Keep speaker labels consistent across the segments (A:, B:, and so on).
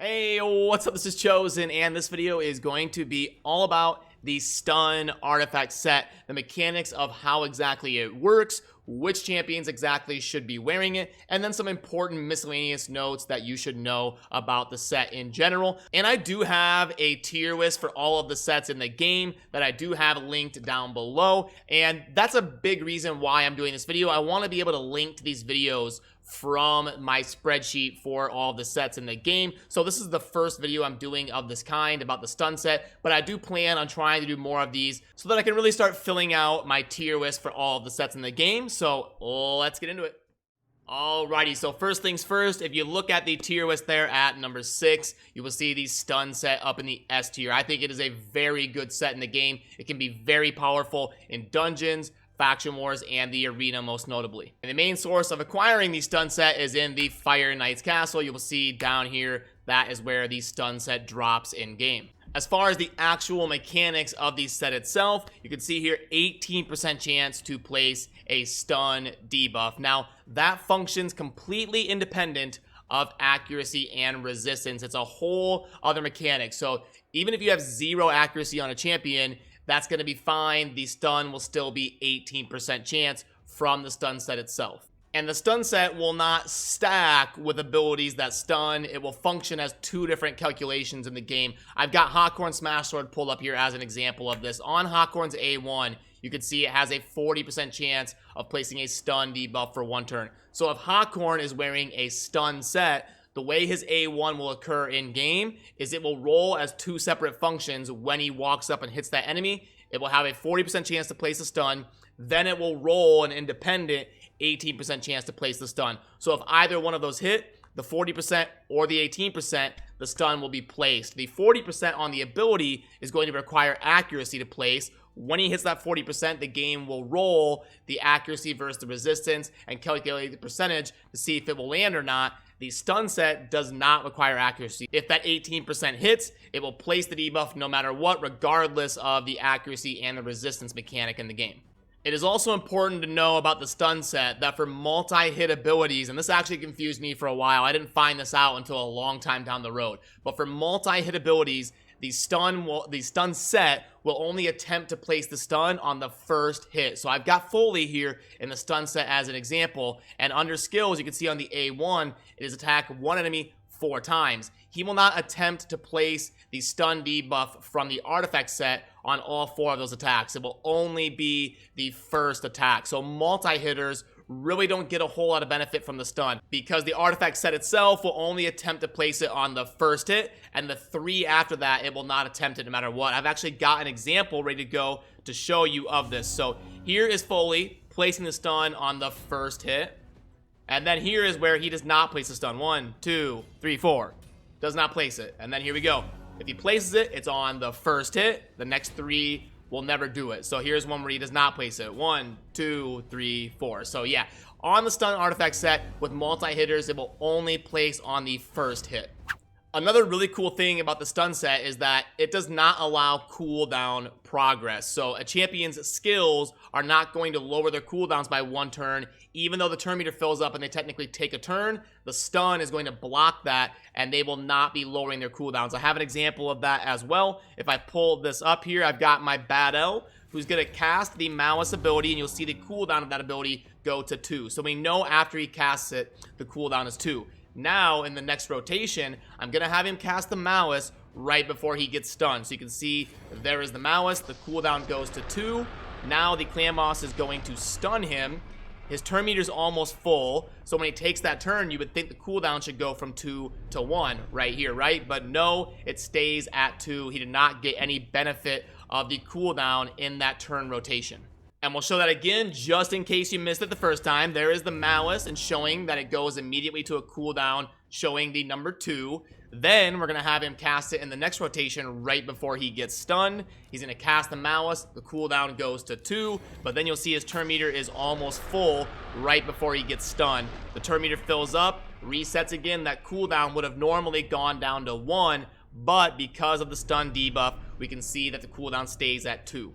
A: Hey, what's up? This is Chosen, and this video is going to be all about the stun artifact set, the mechanics of how exactly it works, which champions exactly should be wearing it, and then some important miscellaneous notes that you should know about the set in general. And I do have a tier list for all of the sets in the game that I do have linked down below, and that's a big reason why I'm doing this video. I want to be able to link to these videos from my spreadsheet for all the sets in the game. So this is the first video I'm doing of this kind about the stun set, but I do plan on trying to do more of these so that I can really start filling out my tier list for all of the sets in the game. So let's get into it. Alrighty, so first things first, if you look at the tier list there at number 6, you will see the stun set up in the S tier. I think it is a very good set in the game. It can be very powerful in dungeons, faction wars, and the arena most notably. And the main source of acquiring the stun set is in the Fire Knight's Castle. You will see down here, that is where the stun set drops in game. As far as the actual mechanics of the set itself, you can see here 18% chance to place a stun debuff. Now, that functions completely independent of accuracy and resistance. It's a whole other mechanic. So even if you have 0 accuracy on a champion, that's going to be fine. The stun will still be 18% chance from the stun set itself. And the stun set will not stack with abilities that stun. It will function as 2 different calculations in the game. I've got Hawkhorn Smash Sword pulled up here as an example of this. On Hawkhorn's A1, you can see it has a 40% chance of placing a stun debuff for 1 turn. So if Hawkhorn is wearing a stun set, the way his A1 will occur in game is it will roll as 2 separate functions. When he walks up and hits that enemy, it will have a 40% chance to place a stun. Then it will roll an independent 18% chance to place the stun. So if either one of those hit, the 40% or the 18%, the stun will be placed. The 40% on the ability is going to require accuracy to place. When he hits that 40%, the game will roll the accuracy versus the resistance and calculate the percentage to see if it will land or not. The stun set does not require accuracy. If that 18% hits, it will place the debuff no matter what, regardless of the accuracy and the resistance mechanic in the game. It is also important to know about the stun set that for multi-hit abilities, and this actually confused me for a while, I didn't find this out until a long time down the road, but for multi-hit abilities, the stun set will only attempt to place the stun on the first hit. So I've got Foley here in the stun set as an example, and under skills, you can see on the A1, it is attack 1 enemy 4 times. He will not attempt to place the stun debuff from the artifact set on all 4 of those attacks. It will only be the first attack. So multi-hitters really don't get a whole lot of benefit from the stun because the artifact set itself will only attempt to place it on the first hit, and the 3 after that, it will not attempt it no matter what. I've actually got an example ready to go to show you of this. So here is Foley placing the stun on the first hit, and then here is where he does not place the stun. 1, 2, 3, 4. Does not place it. And then here we go. If he places it, it's on the first hit. The next 3 will never do it. So here's one where he does not place it. 1, 2, 3, 4. So yeah, on the stun artifact set with multi-hitters, it will only place on the first hit. Another really cool thing about the stun set is that it does not allow cooldown progress. So a champion's skills are not going to lower their cooldowns by 1 turn. Even though the turn meter fills up and they technically take a turn, the stun is going to block that and they will not be lowering their cooldowns. I have an example of that as well. If I pull this up here, I've got my Bad L who's going to cast the Malice ability, and you'll see the cooldown of that ability go to 2. So we know after he casts it, the cooldown is 2. Now, in the next rotation, I'm going to have him cast the Malice right before he gets stunned. So you can see there is the Malice. The cooldown goes to 2. Now the Clan Boss is going to stun him. His turn meter is almost full. So when he takes that turn, you would think the cooldown should go from 2 to 1 right here, right? But no, it stays at 2. He did not get any benefit of the cooldown in that turn rotation. And we'll show that again just in case you missed it the first time. There is the Malice and showing that it goes immediately to a cooldown, showing the number 2. Then we're going to have him cast it in the next rotation right before he gets stunned. He's going to cast the Malice. The cooldown goes to 2. But then you'll see his turn meter is almost full right before he gets stunned. The turn meter fills up, resets again. That cooldown would have normally gone down to 1. But because of the stun debuff, we can see that the cooldown stays at 2.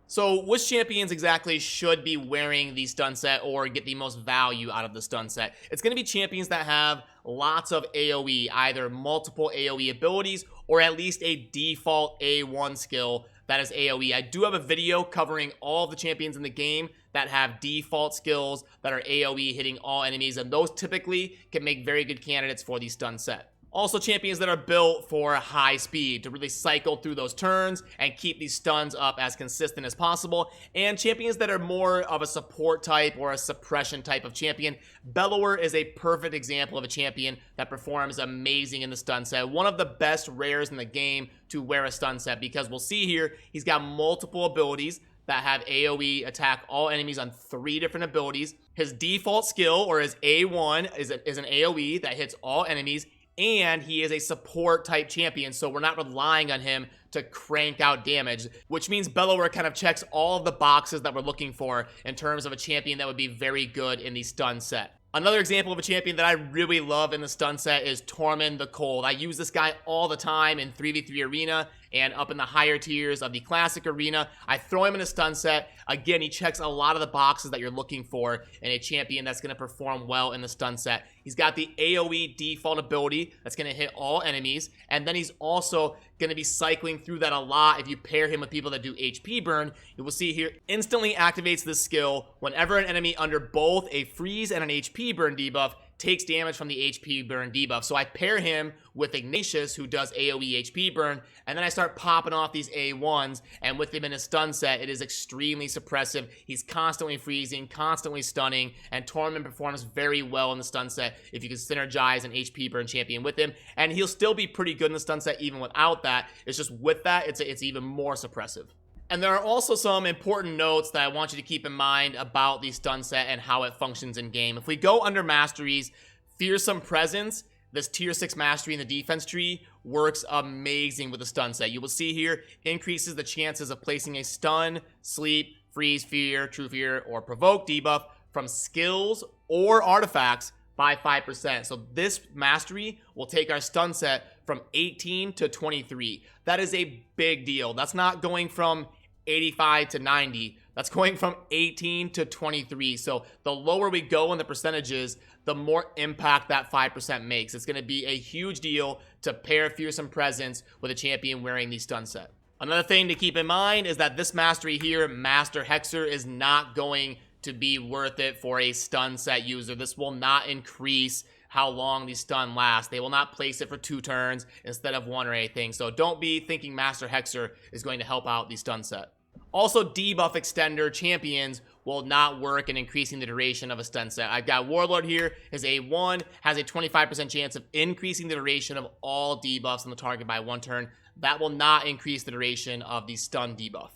A: So which champions exactly should be wearing the stun set or get the most value out of the stun set? It's going to be champions that have lots of AoE, either multiple AoE abilities or at least a default A1 skill that is AoE. I do have a video covering all of the champions in the game that have default skills that are AoE hitting all enemies, and those typically can make very good candidates for the stun set. Also, champions that are built for high speed to really cycle through those turns and keep these stuns up as consistent as possible. And champions that are more of a support type or a suppression type of champion. Bellower is a perfect example of a champion that performs amazing in the stun set. One of the best rares in the game to wear a stun set, because we'll see here, he's got multiple abilities that have AoE, attack all enemies on 3 different abilities. His default skill, or his A1, is an AoE that hits all enemies. And he is a support type champion, so we're not relying on him to crank out damage, which means Bellower kind of checks all of the boxes that we're looking for in terms of a champion that would be very good in the stun set. Another example of a champion that I really love in the stun set is Tormund the Cold. I use this guy all the time in 3v3 arena and up in the higher tiers of the classic arena. I throw him in a stun set. Again, he checks a lot of the boxes that you're looking for in a champion that's going to perform well in the stun set. He's got the AoE default ability that's going to hit all enemies, and then he's also going to be cycling through that a lot. If you pair him with people that do HP burn, you will see here, instantly activates this skill whenever an enemy under both a freeze and an HP burn debuff takes damage from the HP burn debuff. So I pair him with Ignatius, who does AoE HP burn, and then I start popping off these A1s, and with him in a stun set, it is extremely suppressive. He's constantly freezing, constantly stunning, and Tormund performs very well in the stun set if you can synergize an HP burn champion with him, and he'll still be pretty good in the stun set even without that. It's just with that, it's even more suppressive. And there are also some important notes that I want you to keep in mind about the stun set and how it functions in game. If we go under masteries, Fearsome Presence, this tier 6 mastery in the defense tree, works amazing with the stun set. You will see here, increases the chances of placing a stun, sleep, freeze, fear, true fear, or provoke debuff from skills or artifacts by 5%. So this mastery will take our stun set from 18 to 23. That is a big deal. That's not going from 85 to 90. That's going from 18 to 23. So the lower we go in the percentages, the more impact that 5% makes. It's going to be a huge deal to pair Fearsome Presence with a champion wearing the stun set. Another thing to keep in mind is that this mastery here, Master Hexer, is not going to be worth it for a stun set user. This will not increase how long the stun lasts. They will not place it for 2 turns instead of 1 or anything. So don't be thinking Master Hexer is going to help out the stun set. Also, debuff extender champions will not work in increasing the duration of a stun set. I've got Warlord here. His A1 has a 25% chance of increasing the duration of all debuffs on the target by 1 turn. That will not increase the duration of the stun debuff.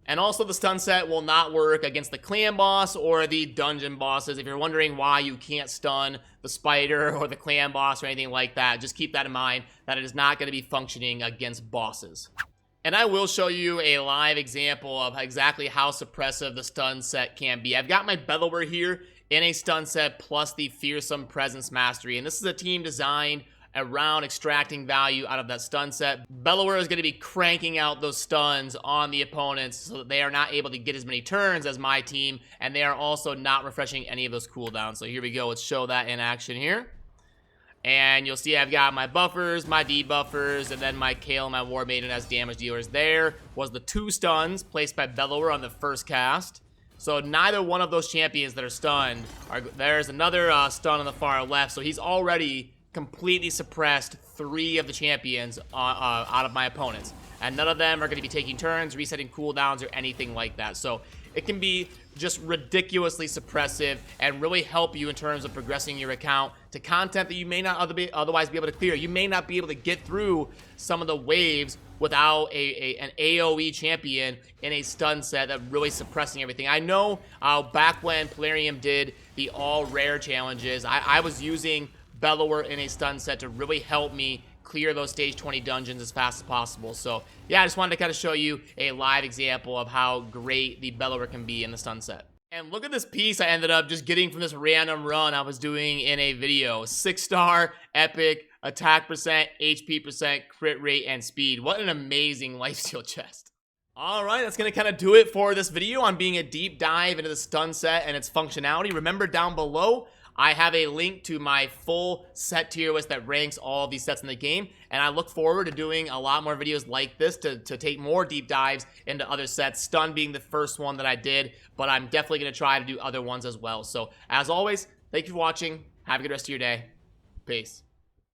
A: And also, the stun set will not work against the clan boss or the dungeon bosses. If you're wondering why you can't stun the spider or the clan boss or anything like that, just keep that in mind, that it is not going to be functioning against bosses. And I will show you a live example of exactly how suppressive the stun set can be. I've got my Bellower here in a stun set plus the Fearsome Presence mastery. And this is a team designed around extracting value out of that stun set. Bellower is going to be cranking out those stuns on the opponents so that they are not able to get as many turns as my team, and they are also not refreshing any of those cooldowns. So here we go. Let's show that in action here. And you'll see I've got my buffers, my debuffers, and then my Kale and my War Maiden as damage dealers. There was the 2 stuns placed by Bellower on the first cast. So neither one of those champions that are stunned there's another stun on the far left. So he's already completely suppressed 3 of the champions out of my opponents. And none of them are going to be taking turns, resetting cooldowns, or anything like that. So it can be just ridiculously suppressive and really help you in terms of progressing your account to content that you may not otherwise be able to clear. You may not be able to get through some of the waves without an AoE champion in a stun set that really suppressing everything. I know back when Plarium did the all rare challenges, I was using Bellower in a stun set to really help me clear those stage 20 dungeons as fast as possible. So yeah, I just wanted to kind of show you a live example of how great the Bellower can be in the stun set. And look at this piece I ended up just getting from this random run I was doing in a video. 6-star, epic, attack percent, HP percent, crit rate, and speed. What an amazing lifesteal chest. Alright, that's going to kind of do it for this video on being a deep dive into the stun set and its functionality. Remember, down below, I have a link to my full set tier list that ranks all of these sets in the game, and I look forward to doing a lot more videos like this to take more deep dives into other sets, stun being the first one that I did, but I'm definitely going to try to do other ones as well. So, as always, thank you for watching. Have a good rest of your day. Peace.